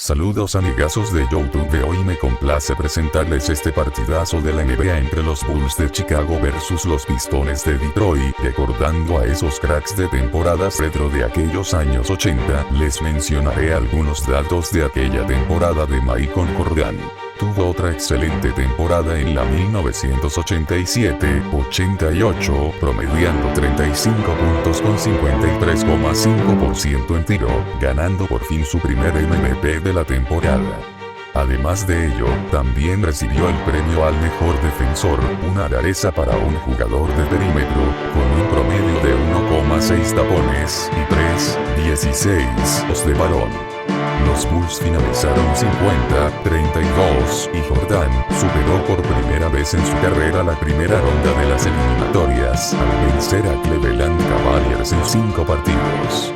Saludos amigazos de YouTube, hoy me complace presentarles este partidazo de la NBA entre los Bulls de Chicago versus los Pistones de Detroit. Recordando a esos cracks de temporadas retro de aquellos años 80, les mencionaré algunos datos de aquella temporada de Michael Jordan. Tuvo otra excelente temporada en la 1987-88, promediando 35 puntos con 53,5% en tiro, ganando por fin su primer MVP de la temporada. Además de ello, también recibió el premio al mejor defensor, una rareza para un jugador de perímetro, con un promedio de 1,6 tapones y 3,16 de balón. Los Bulls finalizaron 50-32 y Jordan superó por primera vez en su carrera la primera ronda de las eliminatorias al vencer a Cleveland Cavaliers en 5 partidos.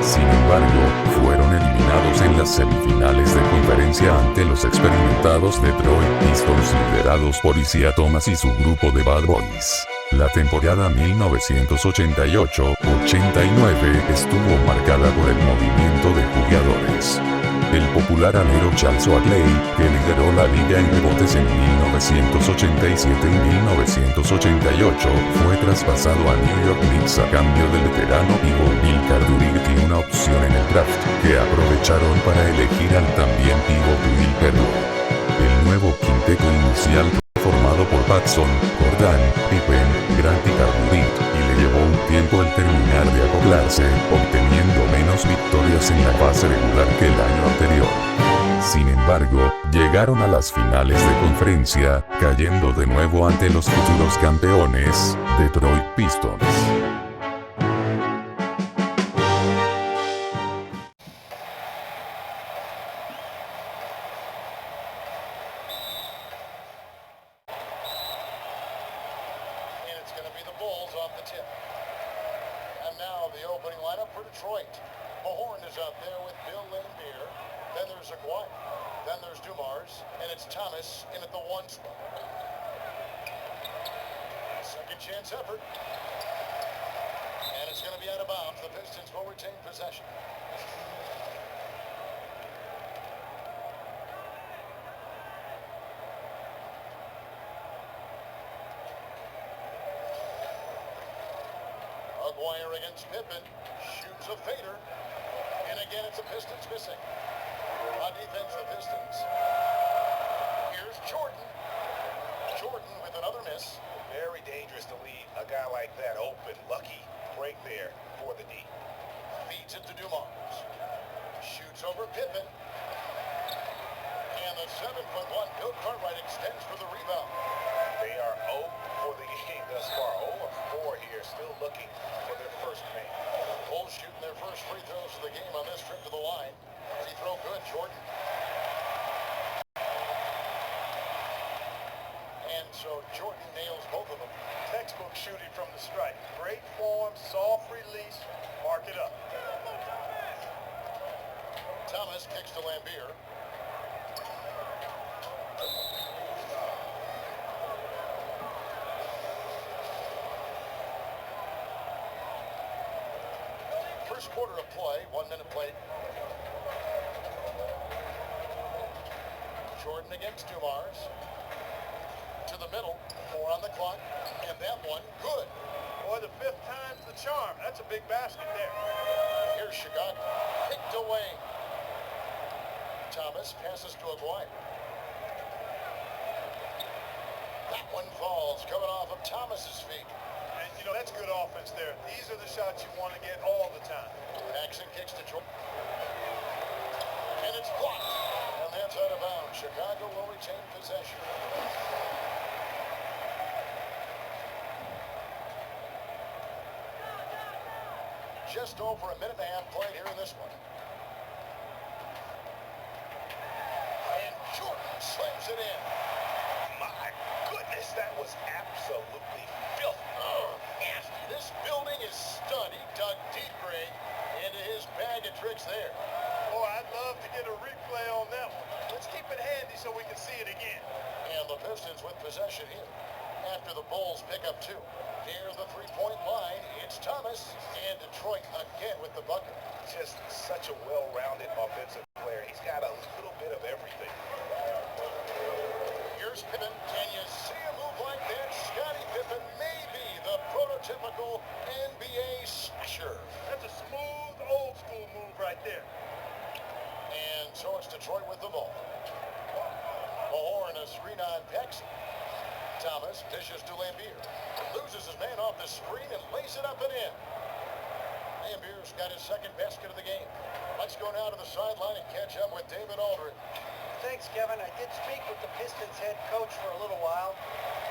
Sin embargo, fueron eliminados en las semifinales de conferencia ante los experimentados Detroit Pistons liderados por Isaia Thomas y su grupo de Bad Boys. La temporada 1988-89 estuvo marcada por el movimiento de jugadores. El popular alero Charles Oakley, que lideró la liga en rebotes en 1987 y 1988, fue traspasado a New York Knicks a cambio del veterano pívot Bill Cartwright y una opción en el draft, que aprovecharon para elegir al también pívot Bill Cartwright. El nuevo quinteto inicial fue formado por Paxson, Jordan, Pipen, Grant y Cartwright, y le llevó un tiempo el terminar de acoplarse, obteniendo menos victorias en la fase regular que el año anterior. Sin embargo, llegaron a las finales de conferencia, cayendo de nuevo ante los futuros campeones, Detroit Pistons. The opening lineup for Detroit. Mahorn is out there with Bill Laimbeer. Then there's Scottie. Then there's Dumars. And it's Thomas in at the 1 spot. Second chance effort. And it's going to be out of bounds. The Pistons will retain possession. Maguire against Pipen, shoots a fader, and again it's the Pistons missing. On defense, the Pistons. Here's Jordan. Jordan with another miss. Very dangerous to leave a guy like that open. Lucky break there for the D. Feeds it to Dumars. Shoots over Pippen. And the 7'1" Bill Cartwright extends for the rebound. They are 0 for the game thus far. 0 4 here, still looking for their first paint. Bulls shooting their first free throws of the game on this trip to the line. Free throw good, Jordan. And so Jordan nails both of them. Textbook shooting from the stripe. Great form, soft release, mark it up. Thomas kicks to Laimbeer. First quarter of play, 1 minute played. Jordan against Dumars. To the middle, 4 on the clock, and that one, good. Boy, the 5th time's the charm. That's a big basket there. Here's Scottie, picked away. Thomas passes to Aguirre. That one falls, coming off of Thomas's feet. And, you know, that's good offense there. These are the shots you want to get all the time. Paxson kicks to Jordan. And it's blocked. And that's out of bounds. Chicago will retain possession. Just over a minute and a half played here in this one. And Jordan slams it in. My goodness, that was absolutely filthy. Nasty. This building is stud. He dug deep, Greg, into his bag of tricks there. Boy, I'd love to get a replay on that one. Let's keep it handy so we can see it again. And the Pistons with possession here. After the Bulls pick up 2. Near the three-point line, it's Thomas. And Detroit again with the bucket. Just such a well-rounded offensive player. He's got a little Detroit with the ball. Mahorn, a screen on Paxson. Thomas dishes to Lambier. Loses his man off the screen and lays it up and in. Lambier's got his second basket of the game. Let's go now to the sideline and catch up with David Aldridge. Thanks, Kevin. I did speak with the Pistons head coach for a little while.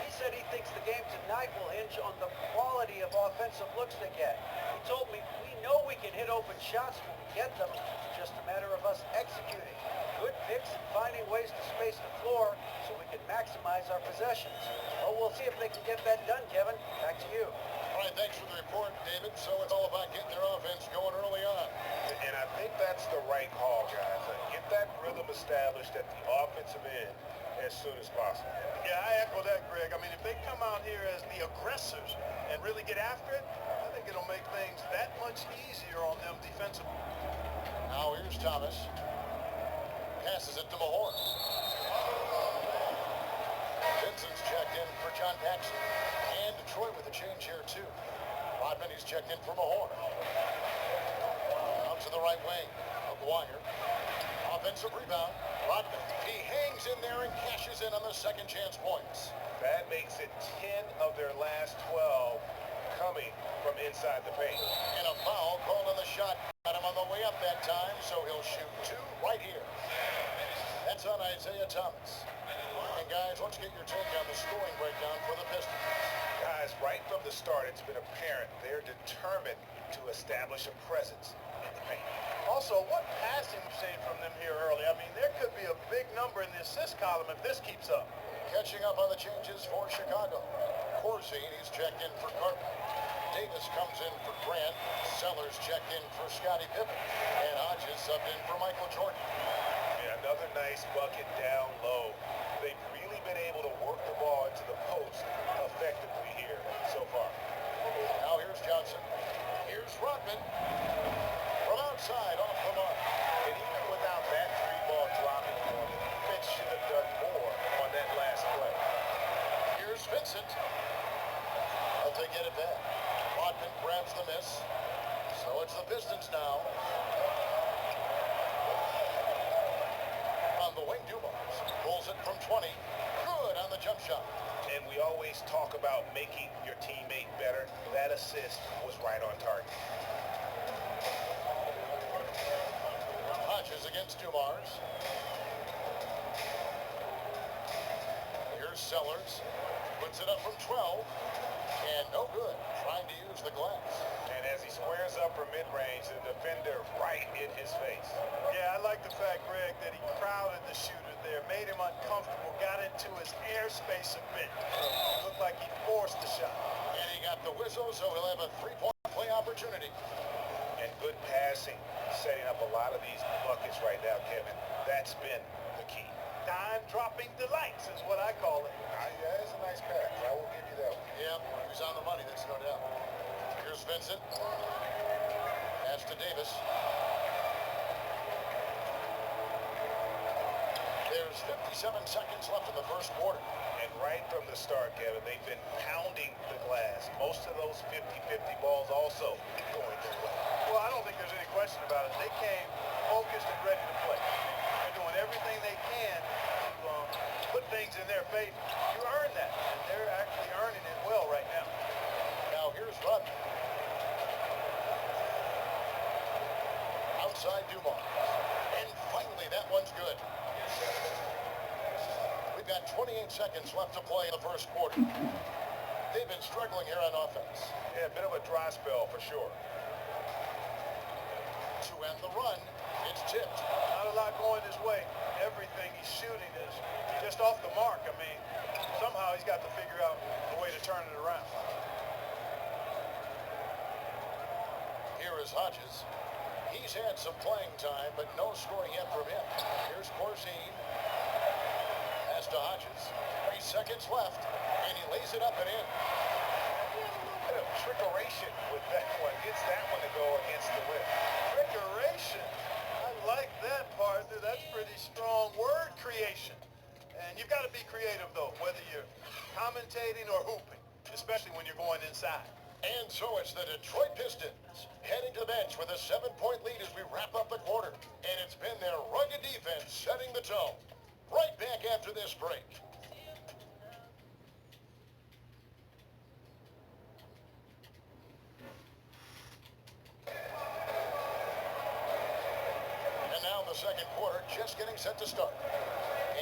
He said he thinks the game tonight will hinge on the quality of offensive looks they get. He told me, we know we can hit open shots when we get them. It's just a matter of us executing. Good picks and finding ways to space the floor so we can maximize our possessions. Well, we'll see if they can get that done, Kevin. Back to you. All right, thanks for the report, David. So it's all about getting their offense going early on. And I think that's the right call, guys. Get that rhythm established at the offensive end as soon as possible. Yeah, I echo that, Greg. I mean, if they come out here as the aggressors and really get after it, I think it'll make things that much easier on them defensively. Now here's Thomas. Passes it to Mahorn. Vincent's checked in for John Paxson. And Detroit with a change here, too. Rodman, he's checked in for Mahorn. Out to the right wing. McGuire. Offensive rebound. Rodman. He hangs in there and cashes in on the second chance points. That makes it 10 of their last 12 coming from inside the paint. And a foul called on the shot. Got him on the way up that time, so he'll shoot two right here. That's on Isaiah Thomas. And guys, let's get your take on the scoring breakdown for the Pistons. Guys, right from the start, it's been apparent they're determined to establish a presence in the paint. Also, what passing we've seen from them here early. I mean, there could be a big number in the assist column if this keeps up. Catching up on the changes for Chicago. Corzine, he's checked in for Carter. Davis comes in for Grant. Sellers checked in for Scottie Pippen. And Hodges subbed in for Michael Jordan. Yeah, another nice bucket down low. They've really been able to work the ball into the post effectively here so far. Now here's Johnson. Here's Rodman. From outside, off the mark. And even without that three ball dropping for them, the defense should have done more on that last play. Here's Vincent. But they get it back. Rodman grabs the miss. So it's the Pistons now. On the wing, Dumars pulls it from 20. Good on the jump shot. And we always talk about making your teammate better. That assist was right on target. Hodges against Dumars. Here's Sellers. Puts it up from 12. And no good. Trying to use the glass. And as he squares up for mid-range, the defender right in his face. Yeah, I like the fact, Greg, that he crowded the shooter there, made him uncomfortable, got into his airspace a bit. It looked like he forced the shot. And he got the whistle, so he'll have a three-point play opportunity. And good passing, setting up a lot of these buckets right now, Kevin. That's been the key. Dime-dropping delights is what I call it. That is a nice pass. I will give you that one. Yeah, he's on the money, that's no doubt. Here's Vincent. Pass to Davis. There's 57 seconds left in the first quarter. And right from the start, Kevin, they've been pounding the glass. Most of those 50-50 balls also going their way. Well, I don't think there's any question about it. They came focused and ready to play. They're doing everything they can to put things in their favor. You earn that, and they're actually earning it well right now. Now here's Rodman. Outside Dumars. And finally, that one's good. We've got 28 seconds left to play in the first quarter. They've been struggling here on offense. Yeah, a bit of a dry spell for sure. To end the run, it's tipped. Not a lot going his way. Everything he's shooting is just off the mark. I mean, somehow he's got to figure out a way to turn it around. Here is Hodges. He's had some playing time, but no scoring yet from him. Here's Corzine. Pass to Hodges. 3 seconds left, and he lays it up and in. A bit of trickeration with that one. Gets that one to go against the rim. Trickeration. I like that, partner. That's pretty strong word creation. And you've got to be creative, though, whether you're commentating or hooping, especially when you're going inside. And so it's the Detroit Pistons heading to the bench with a 7-point lead as we wrap up the quarter. And it's been their rugged defense setting the tone. Right back after this break. And now the second quarter just getting set to start.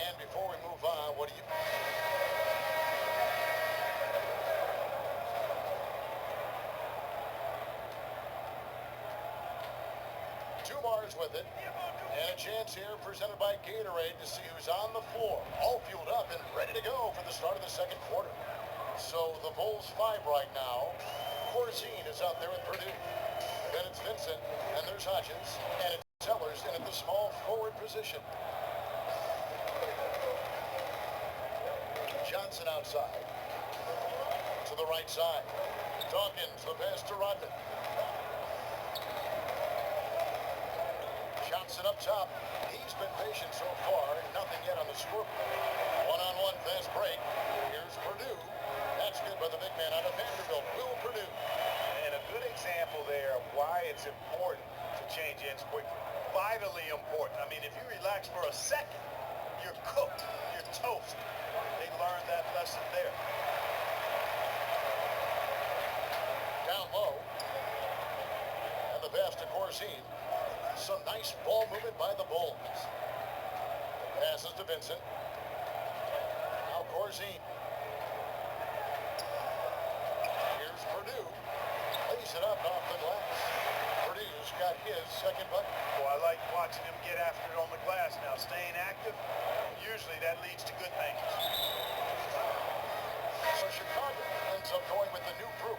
And before we move on, what do you... Two bars with it. And a chance here presented by Gatorade to see who's on the floor. All fueled up and ready to go for the start of the second quarter. So the Bulls 5 right now. Corzine is out there with Purdue. Then it's Vincent, and there's Hodgins, and it's Sellers in at the small forward position. Johnson outside. To the right side. Dawkins, the pass to Rodman. Johnson up top. He's been patient so far. Nothing yet on the scoreboard. One-on-one fast break. Here's Purdue. That's good by the big man out of Vanderbilt, Will Purdue. And a good example there of why it's important to change ends quickly. Vitally important. I mean, if you relax for a second, you're cooked. You're toast. They learned that lesson there. Down low. And the pass to Corzine. Some nice ball movement by the Bulls. Passes to Vincent. Now Corzine. Here's Purdue. Lays it up off the glass. Purdue's got his second bucket. Well, I like watching him get after it on the glass. Now, staying active, usually that leads to good things. So Chicago ends up going with the new group.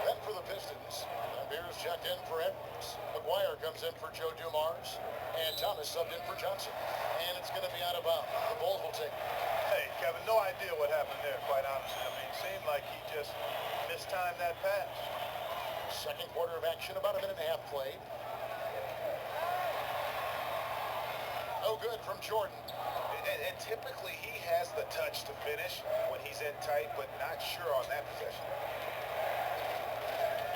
Then for the Pistons. And Beers checked in for Edwards. McGuire comes in for Joe Dumars. And Thomas subbed in for Johnson. And it's going to be out of bounds. The Bulls will take it. Hey, Kevin, no idea what happened there, quite honestly. I mean, it seemed like he just mistimed that pass. Second quarter of action, about a minute and a half played. No good from Jordan. And typically he has the touch to finish when he's in tight, but not sure on that possession.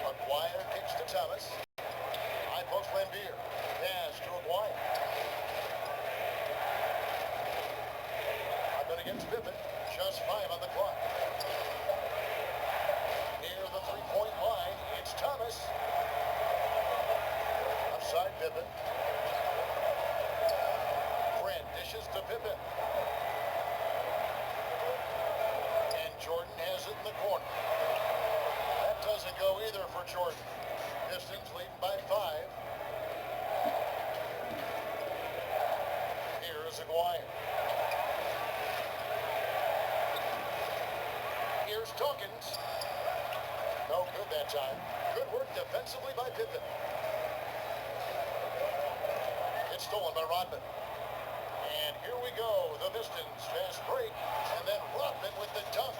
McGuire kicks to Thomas. High post Lambeer. Pass to McGuire. Up and against Pippen. Just 5 on the clock. Near the three-point line, it's Thomas. Upside Pippen. Grant dishes to Pippen. And Jordan has it in the corner. That doesn't go either for Jordan. Pistons leading by 5. Here is Aguirre. Here's Dawkins. No good that time. Good work defensively by Pippen. It's stolen by Rodman. And here we go. The Pistons fast break. And then Rodman with the dunk.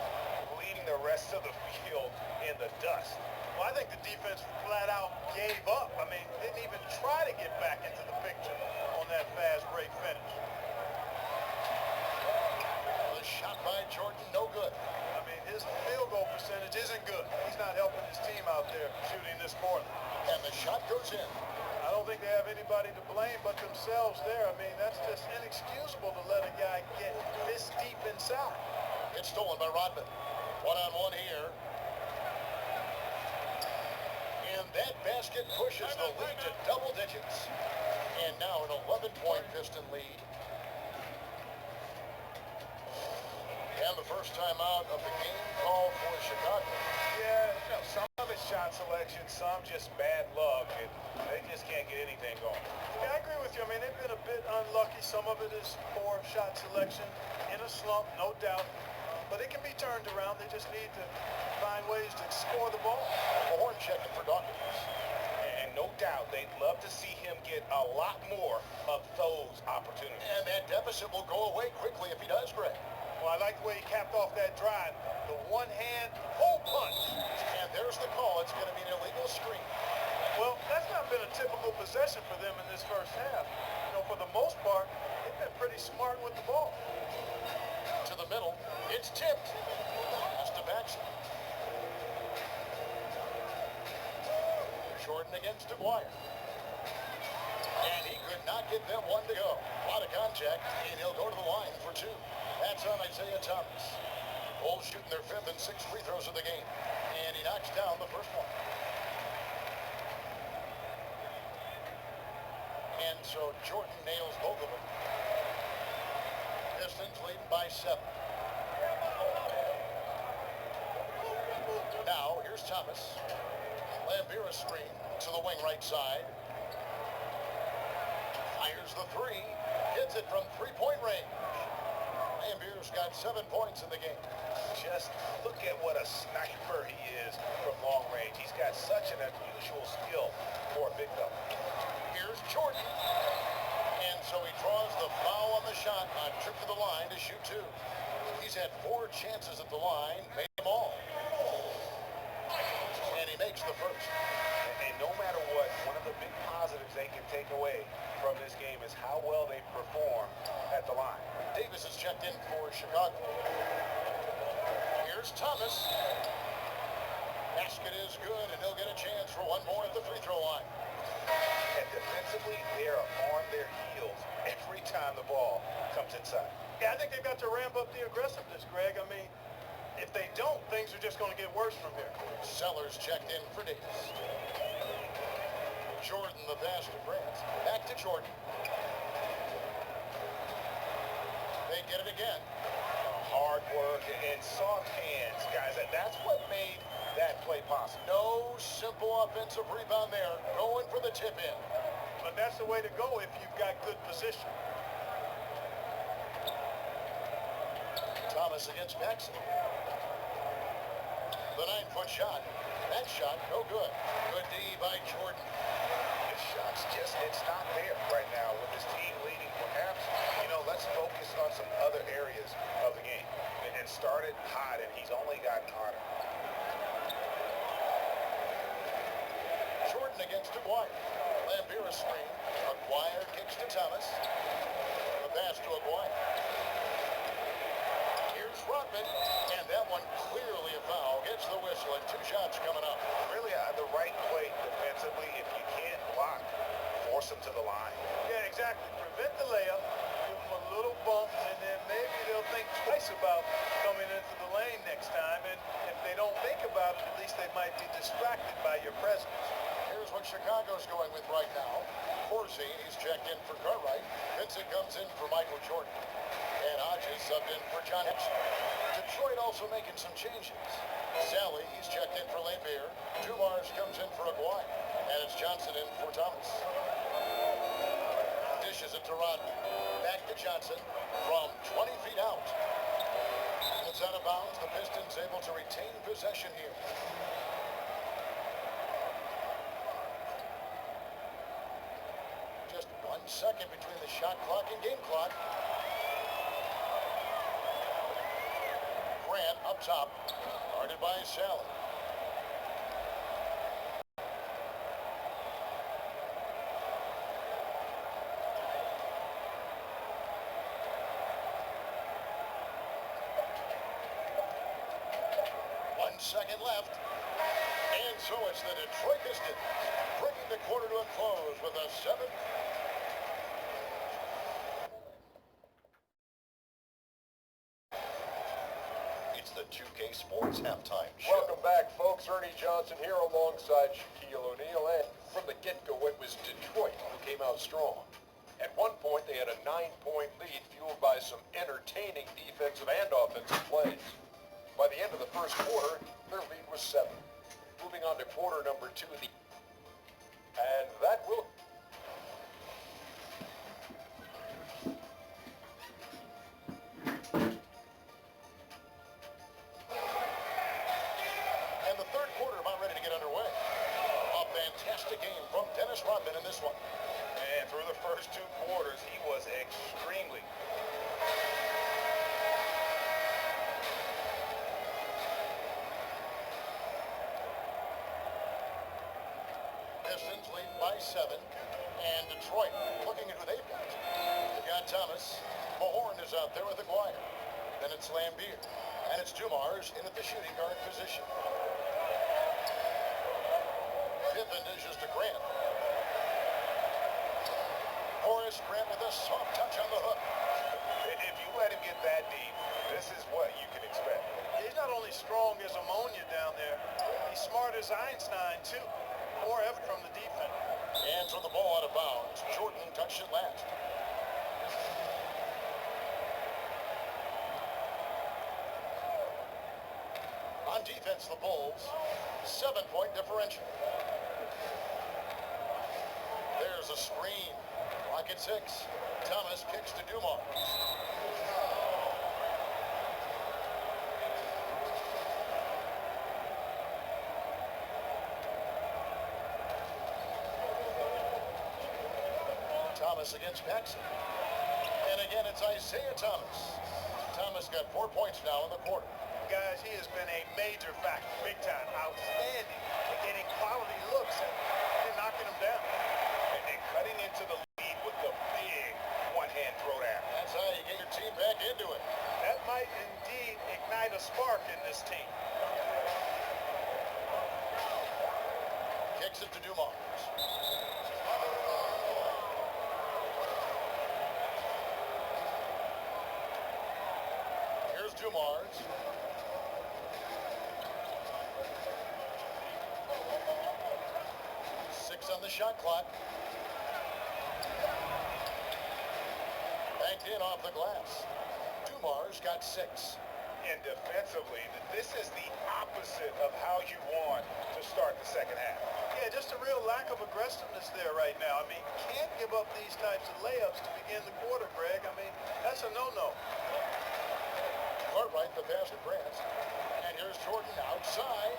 Leading the rest of the field in the dust. Well, I think the defense flat out gave up. I mean, didn't even try to get back into the picture on that fast break finish. The shot by Jordan, no good. I mean, his field goal percentage isn't good. He's not helping his team out there shooting this quarter. And the shot goes in. I don't think they have anybody to blame but themselves there. I mean, that's just inexcusable to let a guy get this deep inside. It's stolen by Rodman. One-on-one here. And that basket pushes the lead to double digits. And now an 11-point Piston lead. And the first time out of the game called for Chicago. Yeah, you know, some of it's shot selection, some just bad luck, and they just can't get anything going. Yeah, I agree with you. I mean, they've been a bit unlucky. Some of it is poor shot selection, in a slump, no doubt. But it can be turned around. They just need to find ways to score the ball. Horn checking for Dawkins. And no doubt, they'd love to see him get a lot more of those opportunities. And that deficit will go away quickly if he does, Greg. Well, I like the way he capped off that drive. The one-hand hole punch. And there's the call. It's going to be an illegal screen. Well, that's not been a typical possession for them in this first half. You know, for the most part, they've been pretty smart with the ball. To the middle. It's tipped. Pass to Baxter. Jordan against Aguirre. And he could not get them one to go. A lot of contact, and he'll go to the line for two. That's on Isaia Thomas. Bulls shooting their fifth and sixth free throws of the game. And he knocks down the first one. And so Jordan nails both of them. Pistons leading by 7. Now, here's Thomas. Lambira screen to the wing right side. Fires the three. Hits it from three-point range. Lambira's got 7 points in the game. Just look at what a sniper he is from long range. He's got such an unusual skill for a big fella. Here's Jordan. And so he draws the foul on the shot on trip to the line to shoot 2. He's had 4 chances at the line, made them all. And he makes the first. And no matter what, one of the big positives they can take away from this game is how well they perform at the line. Davis is checked in for Chicago. Here's Thomas. Basket is good, and he'll get a chance for one more at the free throw line. And defensively, they are on their heels every time the ball comes inside. Yeah, I think they've got to ramp up the aggressiveness, Greg. I mean, if they don't, things are just going to get worse from here. Sellers checked in for Davis. Jordan, the pass to Grant. Back to Jordan. They get it again. Hard work and soft hands, guys. That's what made that play possible. No simple offensive rebound there. Going for the tip in. But that's the way to go if you've got good position. Thomas against Paxson. The 9-foot shot. That shot, no good. Good D by Jordan. His shot's just, it's not there right now with his team leading. Perhaps, let's focus on some other areas of the game and start it hot, and he's only gotten harder. Jordan against Aguirre. Lambira screen. Aguirre kicks to Thomas. The pass to Aguirre. Here's Rodman, and that one clearly a foul. Gets the whistle, and 2 shots coming up. Really, the right play defensively. If you can't block, force him to the line. Yeah, exactly. Prevent the layup, give them a little bump, and then maybe they'll think twice about coming into the lane next time. And if they don't think about it, at least they might be distracted by your presence. Here's what Chicago's going with right now. Horsey, he's checked in for Cartwright. Vincent comes in for Michael Jordan. And Hodges subbed in for John Hickson. Detroit also making some changes. Sally, he's checked in for Lambert. Dumars comes in for Aguirre. And it's Johnson in for Thomas. Dishes it to Rodman. Back to Johnson from 20 feet out. It's out of bounds. The Pistons able to retain possession here. Just 1 second between the shot clock and game clock. Grant up top, guarded by Sally. Second left. And so it's the Detroit Pistons bringing the quarter to a close with a 7. It's the 2K Sports halftime show. Welcome back, folks. Ernie Johnson here alongside Shaquille O'Neal. And from the get-go, it was Detroit who came out strong. At one point, they had a 9-point lead fueled by some entertaining defensive and offensive plays. By the end of the first quarter, their lead was 7. Moving on to quarter number 2, and that will... And the third quarter about ready to get underway. A fantastic game from Dennis Rodman in this one. And through the first 2 quarters, he was extremely Pistons lead by 7. And Detroit looking at who they've got. They've got Thomas. Mahorn is out there with Aguirre. Then it's Lambert. And it's Dumars in at the shooting guard position. Pipen dishes to Grant. Horace Grant with a soft touch on the hook. If you let him get that deep, this is what you can expect. He's not only strong as ammonia down there, he's smart as Einstein, too. More effort from the defense. And from the ball out of bounds, Jordan touched it last. On defense, the Bulls, 7-point differential. There's a screen. Clock at 6. Thomas kicks to Dumars. Thomas against Paxson. And again, it's Isaiah Thomas. Thomas got 4 points now in the quarter. Guys, he has been a major factor, big time, outstanding at getting quality looks and knocking them down. And cutting into the lead with the big one-hand throwdown. That's how you get your team back into it. That might indeed ignite a spark in this team. Kicks it to Dumars. Here's Dumars. On the shot clock. Banked in off the glass. Dumars got 6. And defensively, this is the opposite of how you want to start the second half. Yeah, just a real lack of aggressiveness there right now. I mean, can't give up these types of layups to begin the quarter, Greg. I mean, that's a no-no. Cartwright, the pass to Grant. And here's Jordan outside.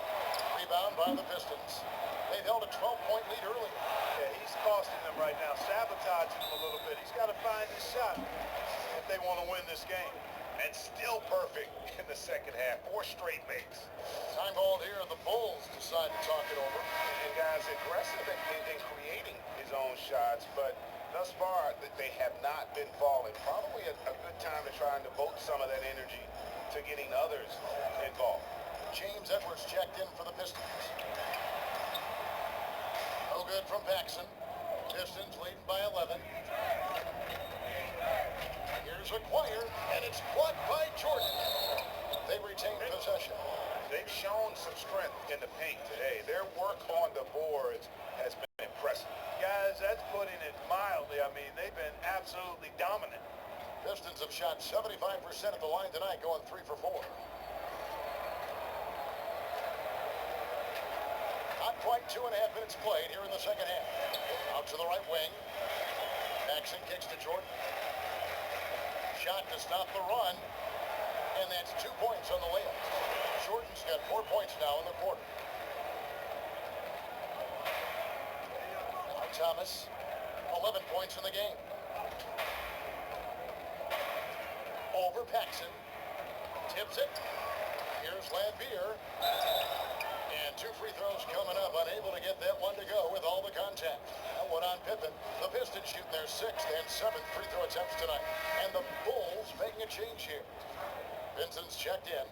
Rebound by the Pistons. They've held a 12-point lead early. Yeah, he's costing them right now, sabotaging them a little bit. He's got to find his shot if they want to win this game. And still perfect in the second half. 4 straight makes. Time ball here. The Bulls decide to talk it over. And guys, aggressive in creating his own shots, but thus far they have not been falling. Probably a good time to try and devote some of that energy to getting others involved. James Edwards checked in for the Pistons. No good from Paxson. Pistons leading by 11. Here's Acquire, and it's blocked by Jordan. They retain possession. They've shown some strength in the paint today. Their work on the boards has been impressive. Guys, that's putting it mildly. I mean, they've been absolutely dominant. Pistons have shot 75% at the line tonight, going 3 for 4. Not quite 2.5 minutes played here in the second half. Out to the right wing. Paxson kicks to Jordan. Shot to stop the run. And that's 2 points on the layup. Jordan's got 4 points now in the quarter. Now Thomas, 11 points in the game. Over Paxson. Tips it. Here's Lambier. And 2 free throws coming up. Unable to get that one to go with all the contact. Now one on Pipen. The Pistons shooting their 6th and 7th free throw attempts tonight. And the Bulls making a change here. Vincent's checked in.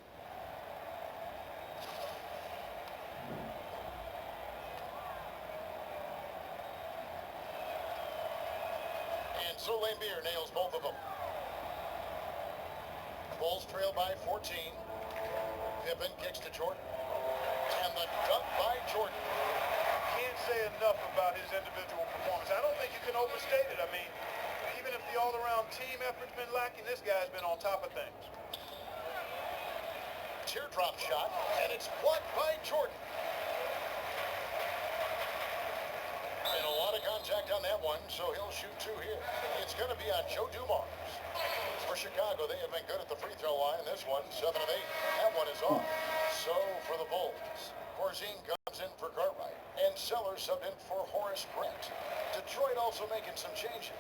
And so Lambier nails both of them. Bulls trail by 14. Pippen kicks to Jordan. And the dunk by Jordan. Can't say enough about his individual performance. I don't think you can overstate it. I mean, even if the all-around team effort's been lacking, this guy's been on top of things. Teardrop shot, and it's blocked by Jordan. And a lot of contact on that one, so he'll shoot 2 here. It's going to be on Joe Dumars. For Chicago, they have been good at the free throw line. This one, 7 of 8. That one is off. So for the Bulls, Corzine comes in for Cartwright, and Sellers subbed in for Horace Grant. Detroit also making some changes.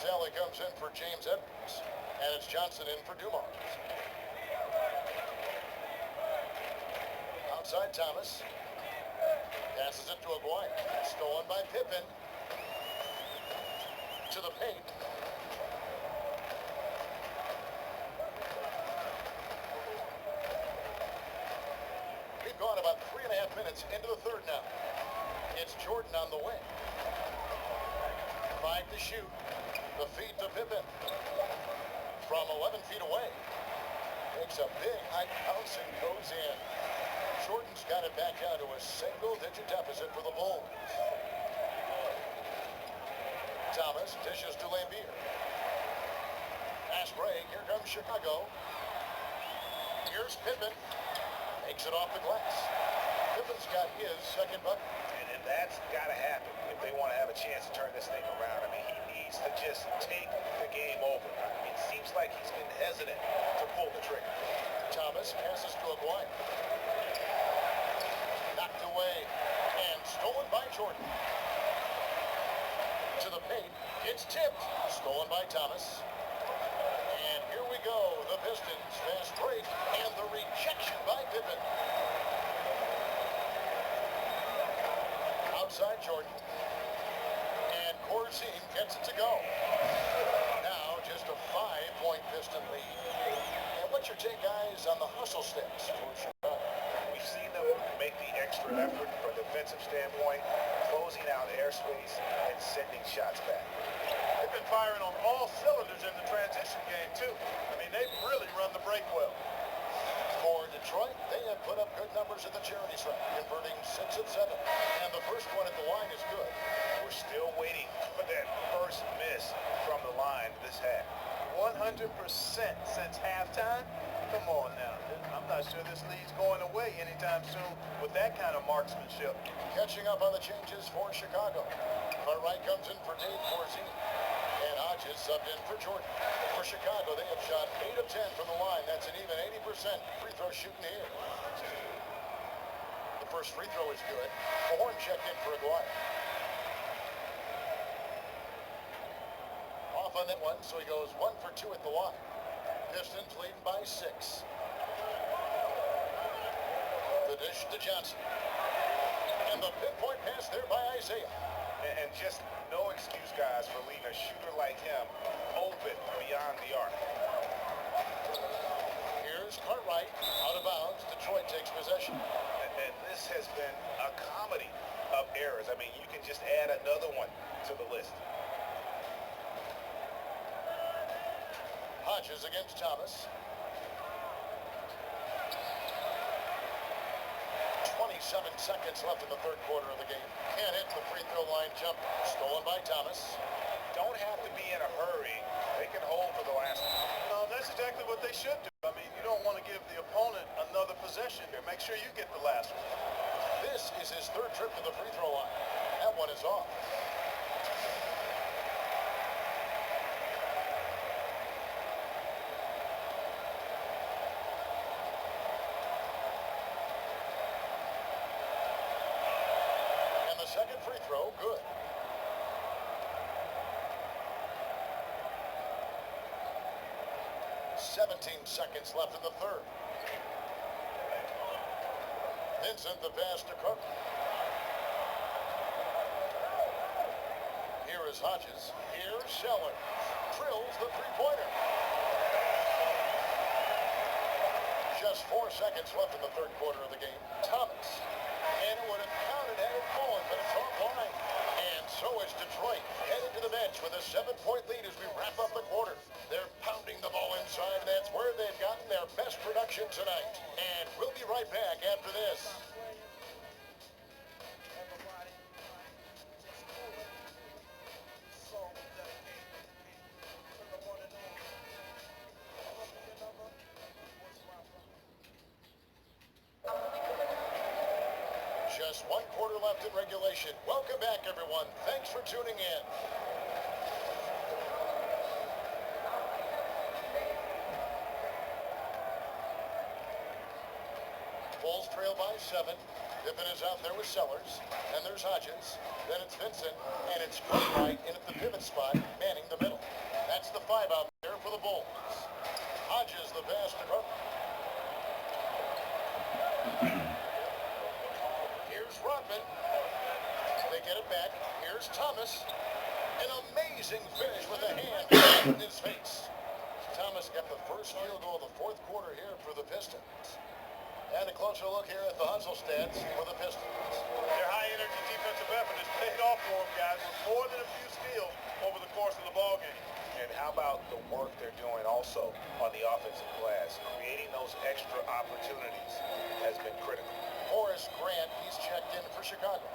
Sally comes in for James Edwards, and it's Johnson in for Dumars. Outside Thomas. Passes it to Aguirre. Stolen by Pippen. To the paint. We've gone about 3.5 minutes into the third now. It's Jordan on the wing. 5 to shoot. The feed to Pipen. From 11 feet away. Takes a big high bounce and goes in. Jordan's got it back down to a single-digit deficit for the Bulls. Thomas dishes to Lambier. Pass break. Here comes Chicago. Here's Pippen. Takes it off the glass. Pippen's got his second bucket. And that's got to happen if they want to have a chance to turn this thing around. I mean, he needs to just take the game over. It seems like he's been hesitant to pull the trigger. Thomas passes to Aguirre. Knocked away and stolen by Jordan. To the paint. It's tipped. Stolen by Thomas. And here we go. The Pistons fast break and the rejection by Pippen. Outside Jordan. And Corzine gets it to go. Now just a 5-point Piston lead. And what's your take, guys, on the hustle steps for Chicago? We've seen them make the extra effort from a defensive standpoint, closing out airspace and sending shots back. They've been firing on all cylinders in the transition game, too. I mean, they've really run the break well. For Detroit, they have put up good numbers at the charity stripe, converting 6 of 7. And the first one at the line is good. We're still waiting for that first miss from the line this half. 100% since halftime? Come on now. I'm not sure this lead's going away anytime soon with that kind of marksmanship. Catching up on the changes for Chicago. Cartwright comes in for Dave Corzine. And Hodges subbed in for Jordan. For Chicago, they have shot 8 of 10 from the line. That's an even 80% free throw shooting here. The first free throw is good. The horn checked in for Aguirre. Off on that one, so he goes 1 for 2 at the line. Pistons leading by 6. The dish to Johnson. And the pinpoint pass there by Isaia. And just no excuse, guys, for leaving a shooter like him open beyond the arc. Here's Cartwright, out of bounds. Detroit takes possession. And this has been a comedy of errors. I mean, you can just add another one to the list. Hodges against Thomas. 27 seconds left in the third quarter of the game. Can't hit the free throw line jump. Stolen by Thomas. Don't have to be in a hurry. They can hold for the last one. No, that's exactly what they should do. I mean, you don't want to give the opponent another possession here. Make sure you get the last one. This is his third trip to the free throw line. That one is off. Second free throw, good. "17 seconds left in the third. Vincent the pass to Cook. Here is Hodges. Here's Scheller. Drills the three-pointer. Just 4 seconds left in the third quarter of the game. Thomas. And it would have counted had it fallen, but it's offline. And so is Detroit, headed to the bench with a 7-point lead as we wrap up the quarter. They're pounding the ball inside, and that's where they've gotten their best production tonight. And we'll be right back after this. Just 1 quarter left in regulation. Welcome back, everyone. Thanks for tuning in. Bulls trail by 7. Pippen is out there with Sellers. Then there's Hodges. Then it's Vincent. And it's Cartwright in at the pivot spot, manning the middle. That's the 5 out there for the Bulls. Hodges the pass to Cartwright. Here's Rodman. They get it back. Here's Thomas. An amazing finish with a hand in his face. Thomas got the first field goal of the fourth quarter here for the Pistons. And a closer look here at the hustle stats for the Pistons. Their high-energy defensive guys with more than a few steals over the course of the ball game. And how about the work they're doing also on the offensive glass? Creating those extra opportunities has been critical. Horace Grant, he's checked in for Chicago.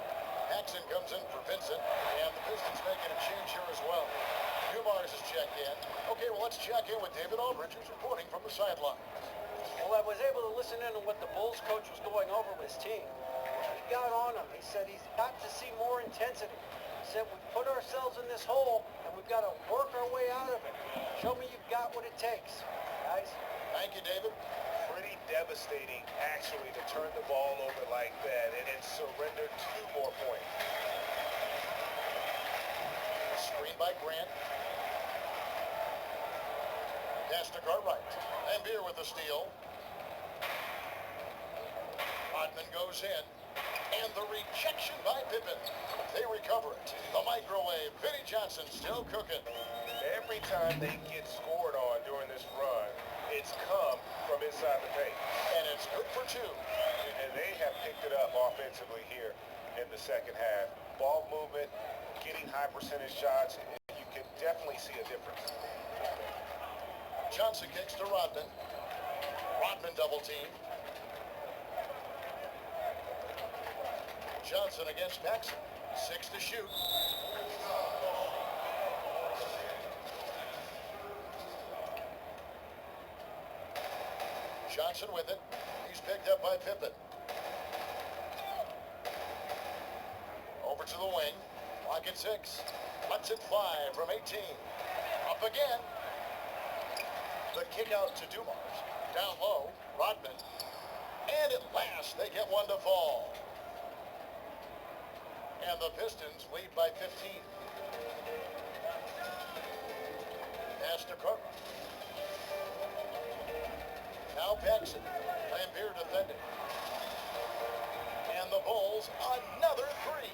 Paxson comes in for Vincent, and the Pistons making a change here as well. Dumars is checked in. Okay, well, let's check in with David Aldridge, who's reporting from the sideline. Well, I was able to listen in on what the Bulls coach was going over with his team. He got on him. He said he's got to see more intensity. He said we put ourselves in this hole, and we've got to work our way out of it. Show me you've got what it takes, guys. Thank you, David. Pretty devastating, actually, to turn the ball over like that and surrender 2 more points. Screen by Grant. Pass to Cartwright. Lambier with the steal. Rodman goes in. And the rejection by Pipen. They recover it. The microwave. Vinnie Johnson still cooking. Every time they get scored on during this run, it's come from inside the paint. And it's good for 2. And they have picked it up offensively here in the second half. Ball movement, getting high percentage shots, you can definitely see a difference. Johnson kicks to Rodman. Rodman double team. Johnson against Paxson. 6 to shoot. Johnson with it. He's picked up by Pippen. Over to the wing. Clock at 6. Lets it fly from 18. Up again. The kick out to Dumars. Down low. Rodman. And at last they get one to fall. And the Pistons lead by 15. Pass to Cartwright. Now Paxson. Lambier defending. And the Bulls, another 3.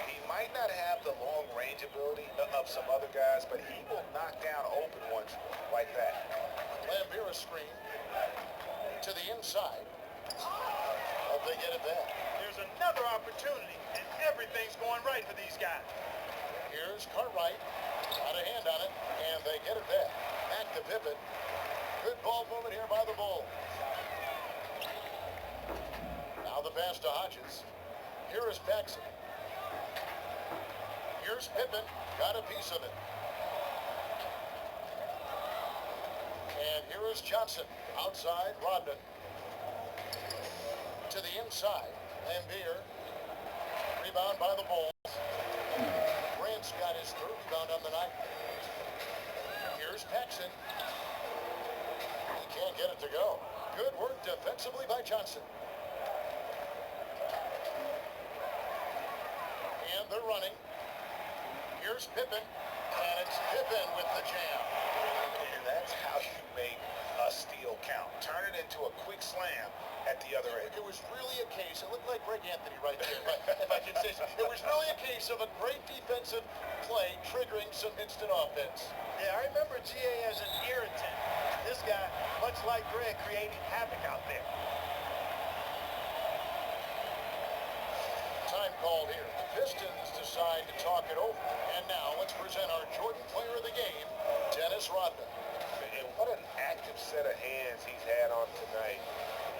He might not have the long range ability of some other guys, but he will knock down open ones like that. Lambier a screen. To the inside. Hope they get it back. There's another opportunity, and everything's going right for these guys. Here's Cartwright. Got a hand on it, and they get it back. Back to Pippen. Good ball movement here by the Bulls. Now the pass to Hodges. Here is Paxson. Here's Pippen. Got a piece of it. And here is Johnson. Outside, Rodman. To the inside. Lambier. Rebound by the Bulls. Grant's got his 3rd rebound on the night. Here's Paxson. He can't get it to go. Good work defensively by Johnson. And they're running. Here's Pippen. And it's Pippen with the jam. And that's how you make a steal count. Turn it into a quick slam at the other end. It was really a case, it looked like Greg Anthony right there, if I can say so. It was really a case of a great defensive play triggering some instant offense. Yeah, I remember GA as an irritant. This guy, much like Greg, creating havoc out there. Time called here. The Pistons decide to talk it over. And now let's present our Jordan player of the game, Dennis Rodman. And what an active set of hands he's had on tonight.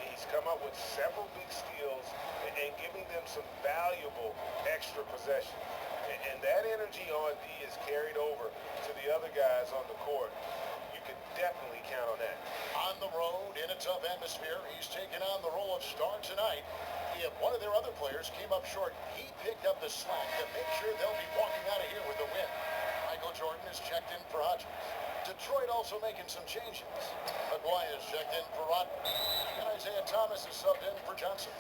He's come up with several big steals and giving them some valuable extra possessions. And that energy on D is carried over to the other guys on the court. You can definitely count on that. On the road, in a tough atmosphere, he's taken on the role of star tonight. If one of their other players came up short, he picked up the slack to make sure they'll be walking out of here with a win. Michael Jordan is checked in for Hodges. Detroit also making some changes. McGuire is checked in for Rodman. And Isaiah Thomas is subbed in for Johnson.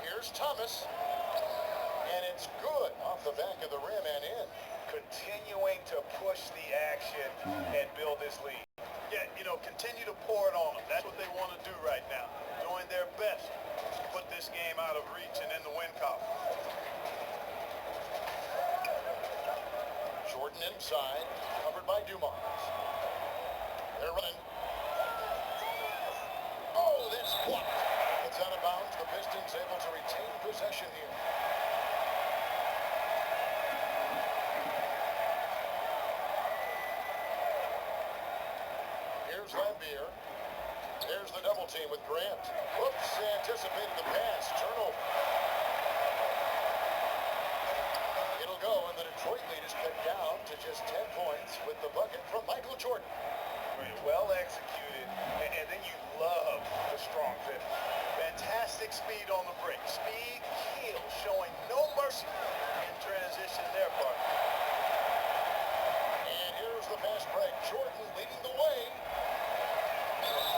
Here's Thomas. And it's good off the back of the rim and in. Continuing to push the action and build this lead. Yeah, continue to pour it on them. That's what they want to do right now. Doing their best to put this game out of reach and in the win column. Jordan inside, covered by Dumars. They're running. Oh, that's Here's Lambier. There's the double team with Grant. Whoops, anticipated the pass. Turnover. It'll go, and the Detroit lead is cut down to just 10 points with the bucket from Michael Jordan. Well executed, and then you love the strong finish. Fantastic speed on the break. Speed, heel, showing no mercy in transition there, partner. And here's the fast break. Jordan leading the way.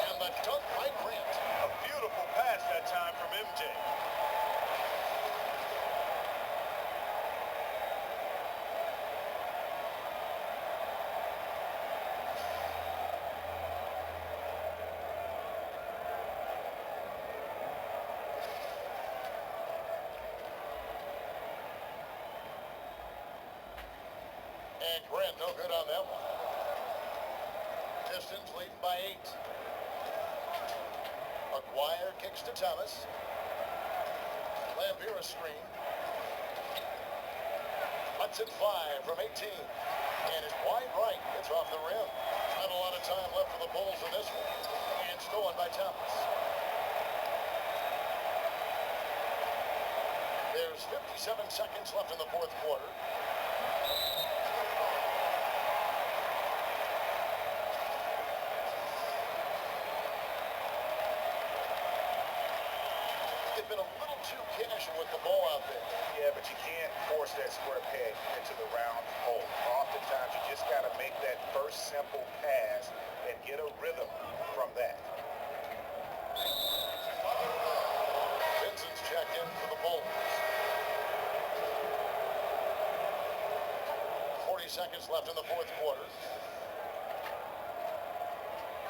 And the dunk by Grant. A beautiful pass that time from MJ. And Grant no good on that one. Pistons leading by 8. Aguirre kicks to Thomas. Lambier screen. Hudson 5 from 18. And it's wide right. It's off the rim. Not a lot of time left for the Bulls in this one. And stolen by Thomas. There's 57 seconds left in the fourth quarter. They've been a little too casual with the ball out there. Yeah, but you can't force that square peg into the round hole. Oftentimes, you just got to make that first simple pass and get a rhythm from that. Vincent's checked in for the Bulls. 40 seconds left in the fourth quarter.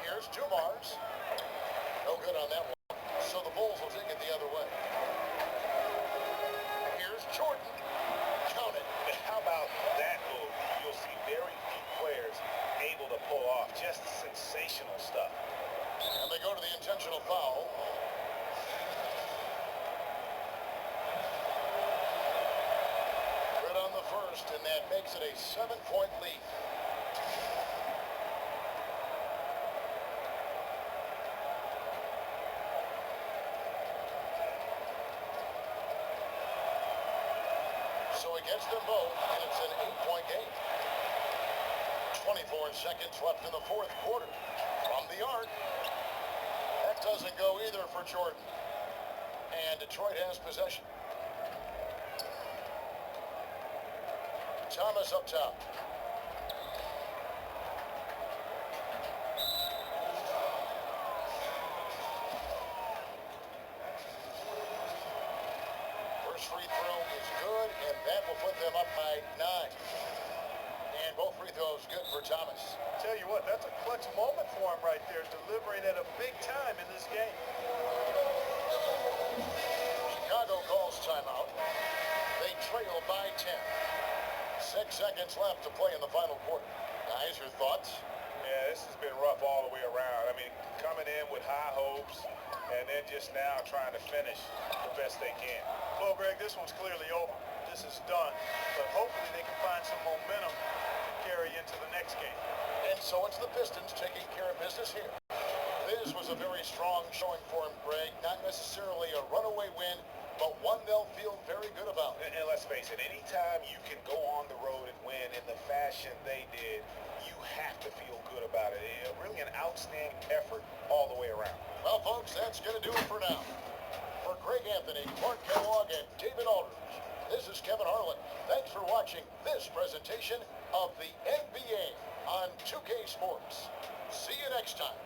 Here's Dumars. No good on that one. So the Bulls will take it the other way. Here's Jordan. Count it. How about that move? You'll see very few players able to pull off just sensational stuff. And they go to the intentional foul. Good on the first, and that makes it a 7-point lead. So he gets them both, and it's an 8-point game. 24 seconds left in the fourth quarter. From the arc. That doesn't go either for Jordan. And Detroit has possession. Thomas up top. First free throw is good, and that will put them up by 9. And both free throws good for Thomas. Tell you what, that's a clutch moment for him right there, delivering at a big time in this game. Chicago calls timeout. They trail by 10. 6 seconds left to play in the final quarter. Guys, your thoughts? Yeah, this has been rough all the way around. I mean, coming in with high hopes and then just now trying to finish the best they can. Well, Greg, this one's clearly over. This is done, but hopefully they can find some momentum to carry into the next game. And so it's the Pistons taking care of business here. This was a very strong showing for him, Greg. Not necessarily a runaway win, but one they'll feel very good about. And let's face it, anytime you can go on the road and win in the fashion they did, you have to feel good about it. Really an outstanding effort all the way around. Well, folks, that's going to do it for now. For Greg Anthony, Mark Kellogg, and David Aldridge, this is Kevin Harlan. Thanks for watching this presentation of the NBA on 2K Sports. See you next time.